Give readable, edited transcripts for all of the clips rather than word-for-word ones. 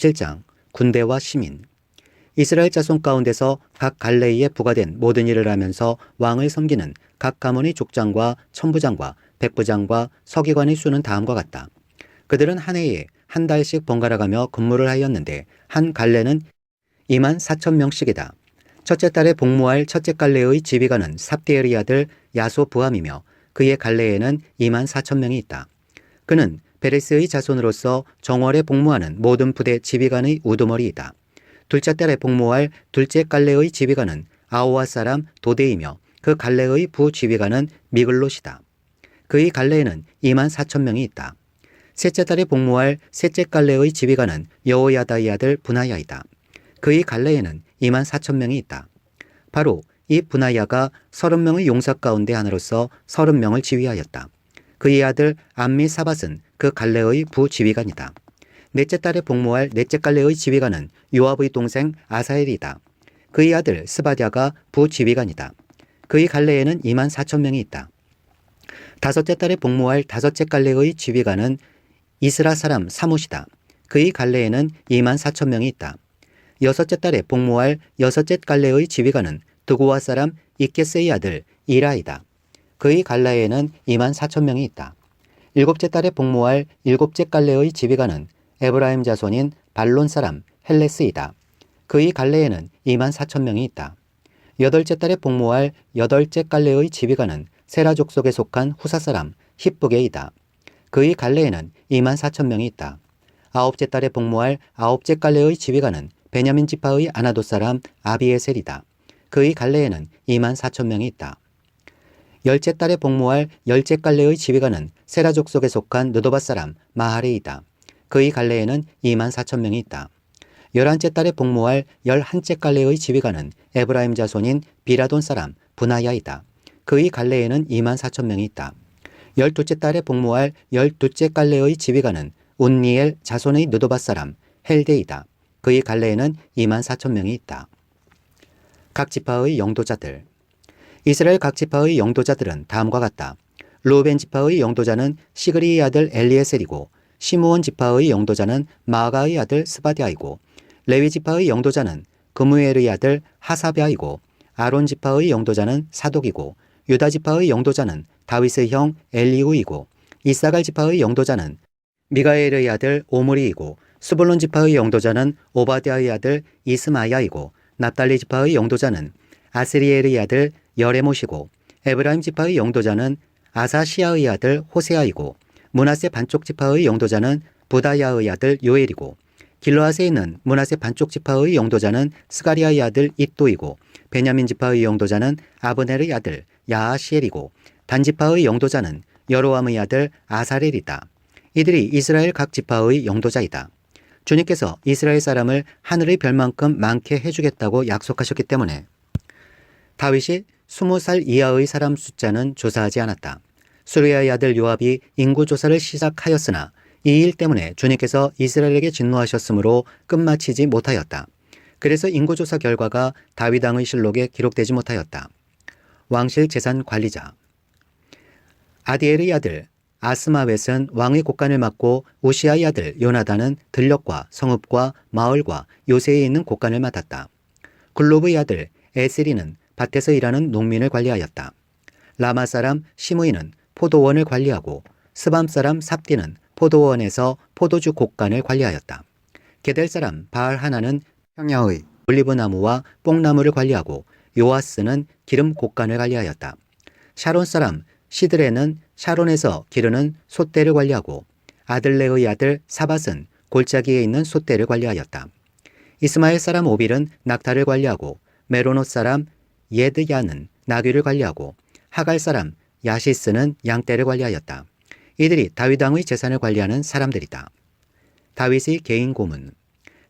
17장 군대와 시민. 이스라엘 자손 가운데서 각 갈레이에 부과된 모든 일을 하면서 왕을 섬기는 각 가문의 족장과 천부장과 백부장과 서기관의 수는 다음과 같다. 그들은 한 해에 한 달씩 번갈아가며 근무를 하였는데 한 갈래는 24,000명씩이다. 첫째 달에 복무할 첫째 갈래의 지휘관은 삽디엘의 아들 야소부함이며 그의 갈래에는 24,000명이 있다. 그는 베레스의 자손으로서 정월에 복무하는 모든 부대 지휘관의 우두머리이다. 둘째 달에 복무할 둘째 갈래의 지휘관은 아오아 사람 도데이며 그 갈래의 부지휘관은 미글롯이다. 그의 갈래에는 24,000명이 있다. 셋째 달에 복무할 셋째 갈래의 지휘관은 여호야다의 아들 분하야이다. 그의 갈래에는 24,000명이 있다. 바로 이 분하야가 30명의 용사 가운데 하나로서 30명을 지휘하였다. 그의 아들 암미사밧은 그 갈래의 부지휘관이다. 넷째 달에 복무할 넷째 갈래의 지휘관은 요압의 동생 아사엘이다. 그의 아들 스바랴가 부지휘관이다. 그의 갈래에는 24,000명이 있다. 다섯째 달에 복무할 다섯째 갈래의 지휘관은 이스라 사람 사뭇이다. 그의 갈래에는 24,000명이 있다. 여섯째 달에 복무할 여섯째 갈래의 지휘관은 드고와 사람 이케스의 아들 이라이다. 그의 갈래에는 24,000명이 있다. 일곱째 달에 복무할 일곱째 갈래의 지휘관은 에브라임 자손인 발론 사람 헬레스이다. 그의 갈래에는 24,000명이 있다. 여덟째 달에 복무할 여덟째 갈래의 지휘관은 세라 족속에 속한 후사 사람 힙브게이다. 그의 갈래에는 24,000명이 있다. 아홉째 달에 복무할 아홉째 갈래의 지휘관은 베냐민 지파의 아나도 사람 아비에셀이다. 그의 갈래에는 24,000명이 있다. 열째 달에 복무할 열째 갈래의 지휘관은 세라 족속에 속한 느도바 사람 마하레이다. 그의 갈래에는 24,000명이 있다. 11째 달에 복무할 11째 갈래의 지휘관은 에브라임 자손인 비라돈 사람 분하야이다. 그의 갈래에는 24,000명이 있다. 12째 달에 복무할 12째 갈래의 지휘관은 운니엘 자손의 느도바 사람 헬데이다. 그의 갈래에는 24,000명이 있다. 각 지파의 영도자들. 이스라엘 각 지파의 영도자들은 다음과 같다. 르우벤 지파의 영도자는 시그리의 아들 엘리에셀이고 시므온 지파의 영도자는 마아가의 아들 스바디아이고 레위 지파의 영도자는 그무엘의 아들 하사베아이고 아론 지파의 영도자는 사독이고 유다 지파의 영도자는 다윗의 형 엘리우이고 이사갈 지파의 영도자는 미가엘의 아들 오므리이고 스불론 지파의 영도자는 오바댜의 아들 이스마야이고 납달리 지파의 영도자는 아스리엘의 아들 여레못이고 에브라임 지파의 영도자는 아사시아의 아들 호세아이고 므낫세 반쪽 지파의 영도자는 부다야의 아들 요엘이고 길르앗에 있는 므낫세 반쪽 지파의 영도자는 스가리아의 아들 잇도이고 베냐민 지파의 영도자는 아브넬의 아들 야하시엘이고 단 지파의 영도자는 여로함의 아들 아사렐이다. 이들이 이스라엘 각 지파의 영도자이다. 주님께서 이스라엘 사람을 하늘의 별만큼 많게 해주겠다고 약속하셨기 때문에 다윗이 20살 이하의 사람 숫자는 조사하지 않았다. 수르야의 아들 요압이 인구조사를 시작하였으나 이 일 때문에 주님께서 이스라엘에게 진노하셨으므로 끝마치지 못하였다. 그래서 인구조사 결과가 다윗 왕의 실록에 기록되지 못하였다. 왕실 재산 관리자. 아디엘의 아들 아스마웻은 왕의 곳간을 맡고 우시아의 아들 요나단은 들녘과 성읍과 마을과 요새에 있는 곳간을 맡았다. 글롭의 아들 에스리는 밭에서 일하는 농민을 관리하였다. 라마 사람 시므이는 포도원을 관리하고 스밤 사람 삽디는 포도원에서 포도주 곳간을 관리하였다. 게델 사람 바알 하나는 평야의 올리브나무와 뽕나무를 관리하고 요아스는 기름 곳간을 관리하였다. 샤론 사람 시드레는 샤론에서 기르는 솥대를 관리하고 아들레의 아들 사밧은 골짜기에 있는 솥대를 관리하였다. 이스마엘 사람 오빌은 낙타를 관리하고 메로노 사람 예드야는 나귀를 관리하고 하갈 사람 야시스는 양떼를 관리하였다. 이들이 다윗 왕의 재산을 관리하는 사람들이다. 다윗의 개인 고문.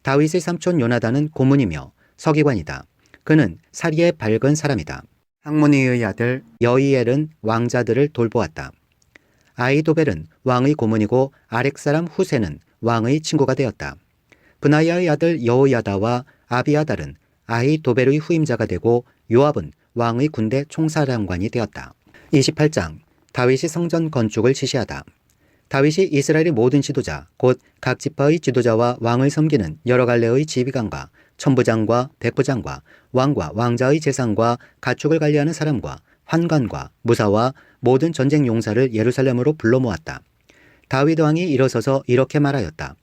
다윗의 삼촌 요나단은 고문이며 서기관이다. 그는 사리에 밝은 사람이다. 학문이의 아들 여이엘은 왕자들을 돌보았다. 아이도벨은 왕의 고문이고 아렉 사람 후세는 왕의 친구가 되었다. 브나야의 아들 여호야다와 아비아달은 아히도벨의 후임자가 되고 요압은 왕의 군대 총사령관이 되었다. 28장 다윗이 성전 건축을 지시하다. 다윗이 이스라엘의 모든 지도자, 곧 각 지파의 지도자와 왕을 섬기는 여러 갈래의 지휘관과 천부장과 백부장과 왕과 왕자의 재산과 가축을 관리하는 사람과 환관과 무사와 모든 전쟁 용사를 예루살렘으로 불러 모았다. 다윗 왕이 일어서서 이렇게 말하였다.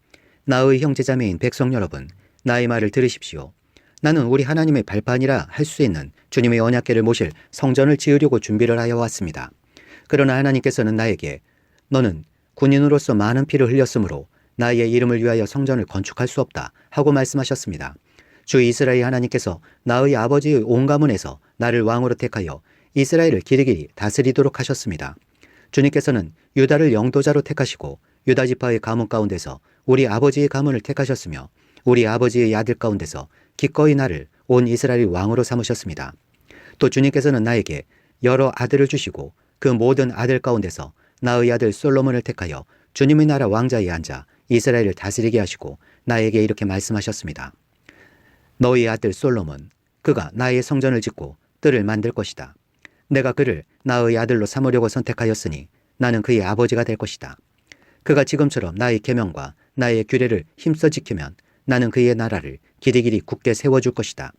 나의 형제자매인 백성 여러분, 나의 말을 들으십시오. 나는 우리 하나님의 발판이라 할 수 있는 주님의 언약궤를 모실 성전을 지으려고 준비를 하여 왔습니다. 그러나 하나님께서는 나에게 너는 군인으로서 많은 피를 흘렸으므로 나의 이름을 위하여 성전을 건축할 수 없다 하고 말씀하셨습니다. 주 이스라엘 하나님께서 나의 아버지의 온 가문에서 나를 왕으로 택하여 이스라엘을 길이길이 다스리도록 하셨습니다. 주님께서는 유다를 영도자로 택하시고 유다 지파의 가문 가운데서 우리 아버지의 가문을 택하셨으며 우리 아버지의 아들 가운데서 기꺼이 나를 온 이스라엘 왕으로 삼으셨습니다. 또 주님께서는 나에게 여러 아들을 주시고 그 모든 아들 가운데서 나의 아들 솔로몬을 택하여 주님의 나라 왕자에 앉아 이스라엘을 다스리게 하시고 나에게 이렇게 말씀하셨습니다. 너의 아들 솔로몬, 그가 나의 성전을 짓고 뜰을 만들 것이다. 내가 그를 나의 아들로 삼으려고 선택하였으니 나는 그의 아버지가 될 것이다. 그가 지금처럼 나의 계명과 나의 규례를 힘써 지키면 나는 그의 나라를 길이길이 굳게 세워줄 것이다.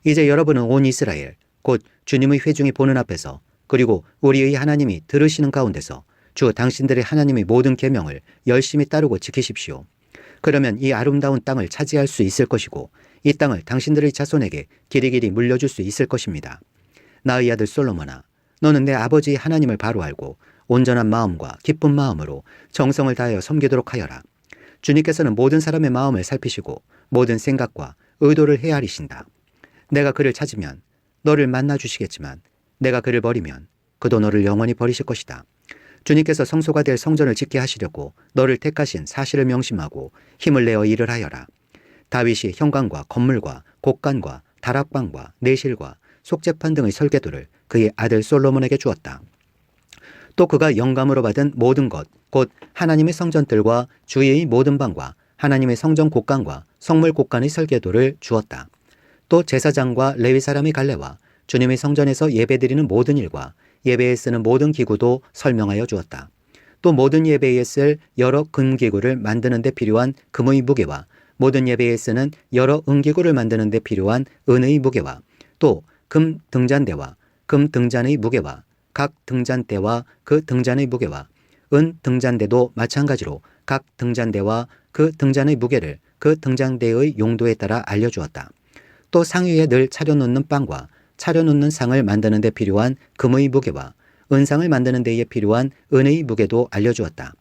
이제 여러분은 온 이스라엘, 곧 주님의 회중이 보는 앞에서 그리고 우리의 하나님이 들으시는 가운데서 주 당신들의 하나님의 모든 계명을 열심히 따르고 지키십시오. 그러면 이 아름다운 땅을 차지할 수 있을 것이고 이 땅을 당신들의 자손에게 길이길이 물려줄 수 있을 것입니다. 나의 아들 솔로몬아, 너는 내 아버지 하나님을 바로 알고 온전한 마음과 기쁜 마음으로 정성을 다하여 섬기도록 하여라. 주님께서는 모든 사람의 마음을 살피시고 모든 생각과 의도를 헤아리신다. 내가 그를 찾으면 너를 만나 주시겠지만 내가 그를 버리면 그도 너를 영원히 버리실 것이다. 주님께서 성소가 될 성전을 짓게 하시려고 너를 택하신 사실을 명심하고 힘을 내어 일을 하여라. 다윗이 현관과 건물과 곡간과 다락방과 내실과 속재판 등의 설계도를 그의 아들 솔로몬에게 주었다. 또 그가 영감으로 받은 모든 것, 곧 하나님의 성전들과 주위의 모든 방과 하나님의 성전 곡간과 성물 곡간의 설계도를 주었다. 또 제사장과 레위 사람의 갈례와 주님의 성전에서 예배드리는 모든 일과 예배에 쓰는 모든 기구도 설명하여 주었다. 또 모든 예배에 쓸 여러 금기구를 만드는 데 필요한 금의 무게와 모든 예배에 쓰는 여러 은기구를 만드는 데 필요한 은의 무게와 또 금 등잔대와 금 등잔의 무게와 각 등잔대와 그 등잔의 무게와 은 등잔대도 마찬가지로 각 등잔대와 그 등잔의 무게를 그 등잔대의 용도에 따라 알려주었다. 또 상위에 늘 차려놓는 빵과 차려놓는 상을 만드는 데 필요한 금의 무게와 은상을 만드는 데에 필요한 은의 무게도 알려주었다.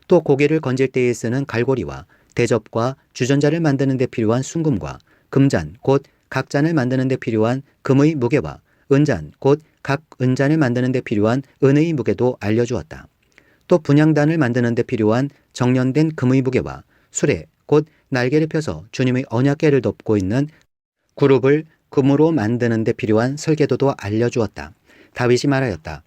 또 고기를 건질 때에 쓰는 갈고리와 대접과 주전자를 만드는 데 필요한 순금과 금잔 곧 각잔을 만드는 데 필요한 금의 무게와 은잔 곧 각 은잔을 만드는 데 필요한 은의 무게도 알려주었다. 또 분향단을 만드는 데 필요한 정련된 금의 무게와 수레 곧 날개를 펴서 주님의 언약궤를 덮고 있는 그룹을 금으로 만드는 데 필요한 설계도도 알려주었다. 다윗이 말하였다.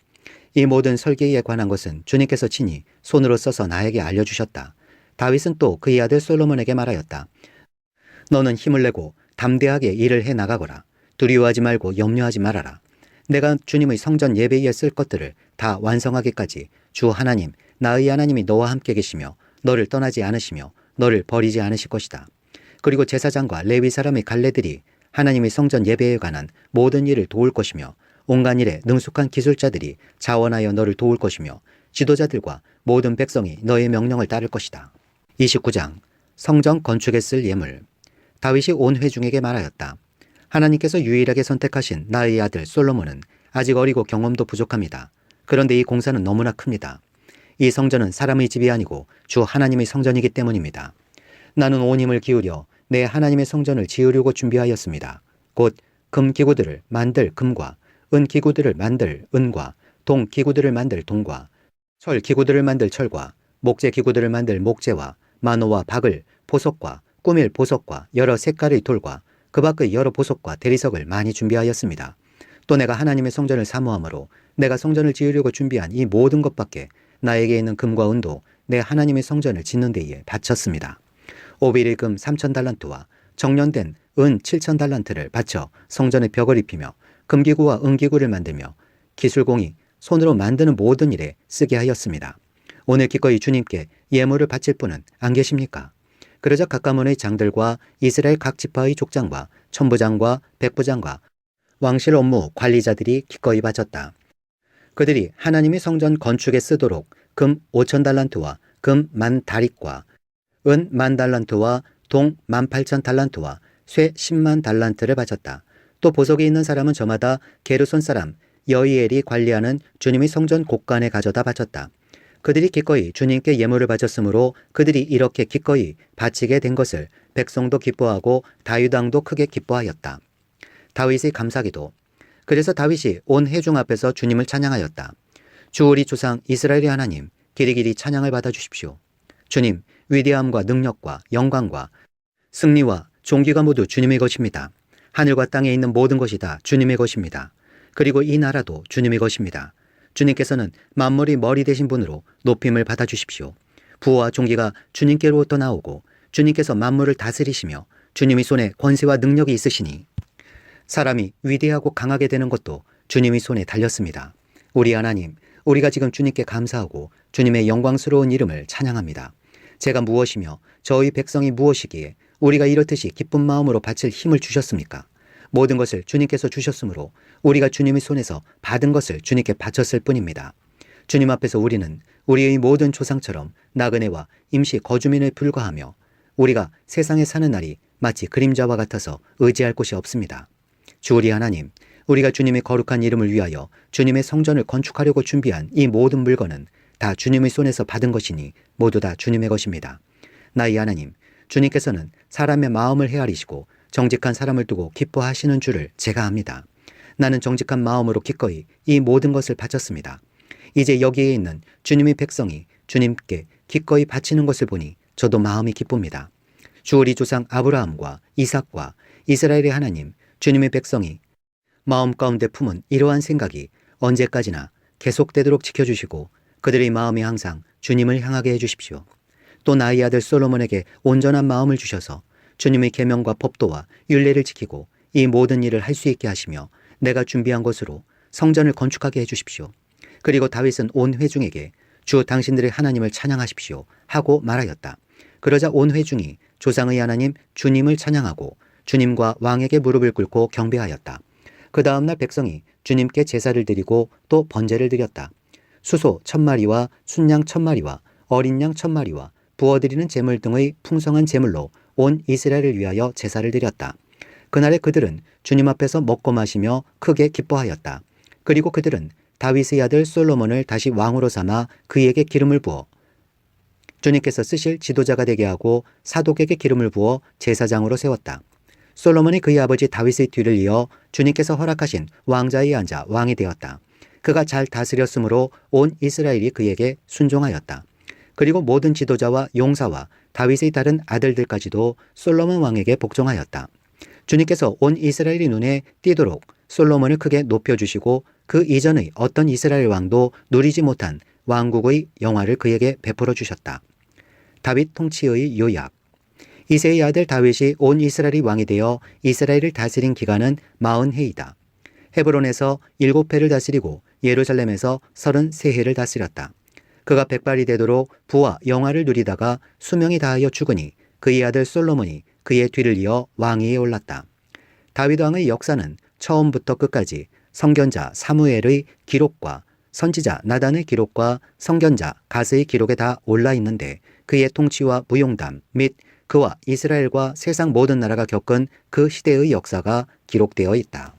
이 모든 설계에 관한 것은 주님께서 친히 손으로 써서 나에게 알려주셨다. 다윗은 또 그의 아들 솔로몬에게 말하였다. 너는 힘을 내고 담대하게 일을 해나가거라. 두려워하지 말고 염려하지 말아라. 내가 주님의 성전 예배에 쓸 것들을 다 완성하기까지 주 하나님, 나의 하나님이 너와 함께 계시며 너를 떠나지 않으시며 너를 버리지 않으실 것이다. 그리고 제사장과 레위 사람의 갈례들이 하나님의 성전 예배에 관한 모든 일을 도울 것이며 온갖 일에 능숙한 기술자들이 자원하여 너를 도울 것이며 지도자들과 모든 백성이 너의 명령을 따를 것이다. 29장 성전 건축에 쓸 예물. 다윗이 온 회중에게 말하였다. 하나님께서 유일하게 선택하신 나의 아들 솔로몬은 아직 어리고 경험도 부족합니다. 그런데 이 공사는 너무나 큽니다. 이 성전은 사람의 집이 아니고 주 하나님의 성전이기 때문입니다. 나는 온 힘을 기울여 내 하나님의 성전을 지으려고 준비하였습니다. 곧 금 기구들을 만들 금과 은 기구들을 만들 은과 동 기구들을 만들 동과 철 기구들을 만들 철과 목재 기구들을 만들 목재와 만호와 박을 보석과 꾸밀 보석과 여러 색깔의 돌과 그 밖의 여러 보석과 대리석을 많이 준비하였습니다. 또 내가 하나님의 성전을 사모함으로 내가 성전을 지으려고 준비한 이 모든 것밖에 나에게 있는 금과 은도 내 하나님의 성전을 짓는 데에 바쳤습니다. 오빌의 금 3,000달란트와 정련된 은 7,000달란트를 바쳐 성전의 벽을 입히며 금기구와 은기구를 만들며 기술공이 손으로 만드는 모든 일에 쓰게 하였습니다. 오늘 기꺼이 주님께 예물을 바칠 분은 안 계십니까? 그러자 각 가문의 장들과 이스라엘 각 지파의 족장과 천부장과 백부장과 왕실 업무 관리자들이 기꺼이 바쳤다. 그들이 하나님의 성전 건축에 쓰도록 금 5,000달란트와 금 10,000다릿과 은 10,000달란트와 동 18,000달란트와 쇠 100,000달란트를 바쳤다. 또 보석이 있는 사람은 저마다 게르손 사람 여이엘이 관리하는 주님의 성전 곳간에 가져다 바쳤다. 그들이 기꺼이 주님께 예물을 바쳤으므로 그들이 이렇게 기꺼이 바치게 된 것을 백성도 기뻐하고 다윗 왕도 크게 기뻐하였다. 다윗의 감사기도. 그래서 다윗이 온 회중 앞에서 주님을 찬양하였다. 주 우리 조상 이스라엘의 하나님, 길이길이 찬양을 받아주십시오. 주님, 위대함과 능력과 영광과 승리와 존귀가 모두 주님의 것입니다. 하늘과 땅에 있는 모든 것이 다 주님의 것입니다. 그리고 이 나라도 주님의 것입니다. 주님께서는 만물의 머리 되신 분으로 높임을 받아주십시오. 부와 존귀가 주님께로부터 나오고 주님께서 만물을 다스리시며 주님의 손에 권세와 능력이 있으시니 사람이 위대하고 강하게 되는 것도 주님의 손에 달렸습니다. 우리 하나님, 우리가 지금 주님께 감사하고 주님의 영광스러운 이름을 찬양합니다. 제가 무엇이며 저희 백성이 무엇이기에 우리가 이렇듯이 기쁜 마음으로 바칠 힘을 주셨습니까? 모든 것을 주님께서 주셨으므로 우리가 주님의 손에서 받은 것을 주님께 바쳤을 뿐입니다. 주님 앞에서 우리는 우리의 모든 조상처럼 나그네와 임시 거주민에 불과하며 우리가 세상에 사는 날이 마치 그림자와 같아서 의지할 곳이 없습니다. 주 우리 하나님, 우리가 주님의 거룩한 이름을 위하여 주님의 성전을 건축하려고 준비한 이 모든 물건은 다 주님의 손에서 받은 것이니 모두 다 주님의 것입니다. 나의 하나님, 주님께서는 사람의 마음을 헤아리시고 정직한 사람을 두고 기뻐하시는 줄을 제가 압니다. 나는 정직한 마음으로 기꺼이 이 모든 것을 바쳤습니다. 이제 여기에 있는 주님의 백성이 주님께 기꺼이 바치는 것을 보니 저도 마음이 기쁩니다. 주 우리 조상 아브라함과 이삭과 이스라엘의 하나님, 주님의 백성이 마음 가운데 품은 이러한 생각이 언제까지나 계속되도록 지켜주시고 그들의 마음이 항상 주님을 향하게 해주십시오. 또 나의 아들 솔로몬에게 온전한 마음을 주셔서 주님의 계명과 법도와 율례를 지키고 이 모든 일을 할 수 있게 하시며 내가 준비한 곳으로 성전을 건축하게 해주십시오. 그리고 다윗은 온 회중에게 주 당신들의 하나님을 찬양하십시오 하고 말하였다. 그러자 온 회중이 조상의 하나님 주님을 찬양하고 주님과 왕에게 무릎을 꿇고 경배하였다. 그 다음날 백성이 주님께 제사를 드리고 또 번제를 드렸다. 수소 1,000마리와 순양 1,000마리와 어린 양 1,000마리와 부어드리는 제물 등의 풍성한 제물로 온 이스라엘을 위하여 제사를 드렸다. 그날에 그들은 주님 앞에서 먹고 마시며 크게 기뻐하였다. 그리고 그들은 다윗의 아들 솔로몬을 다시 왕으로 삼아 그에게 기름을 부어 주님께서 쓰실 지도자가 되게 하고 사독에게 기름을 부어 제사장으로 세웠다. 솔로몬이 그의 아버지 다윗의 뒤를 이어 주님께서 허락하신 왕자에 앉아 왕이 되었다. 그가 잘 다스렸으므로 온 이스라엘이 그에게 순종하였다. 그리고 모든 지도자와 용사와 다윗의 다른 아들들까지도 솔로몬 왕에게 복종하였다. 주님께서 온 이스라엘의 눈에 띄도록 솔로몬을 크게 높여주시고 그 이전의 어떤 이스라엘 왕도 누리지 못한 왕국의 영화를 그에게 베풀어 주셨다. 다윗 통치의 요약. 이새의 아들 다윗이 온 이스라엘의 왕이 되어 이스라엘을 다스린 기간은 40해이다. 헤브론에서 7해를 다스리고 예루살렘에서 33해를 다스렸다. 그가 백발이 되도록 부와 영화를 누리다가 수명이 다하여 죽으니 그의 아들 솔로몬이 그의 뒤를 이어 왕위에 올랐다. 다윗 왕의 역사는 처음부터 끝까지 선견자 사무엘의 기록과 선지자 나단의 기록과 선견자 갓의 기록에 다 올라 있는데 그의 통치와 무용담 및 그와 이스라엘과 세상 모든 나라가 겪은 그 시대의 역사가 기록되어 있다.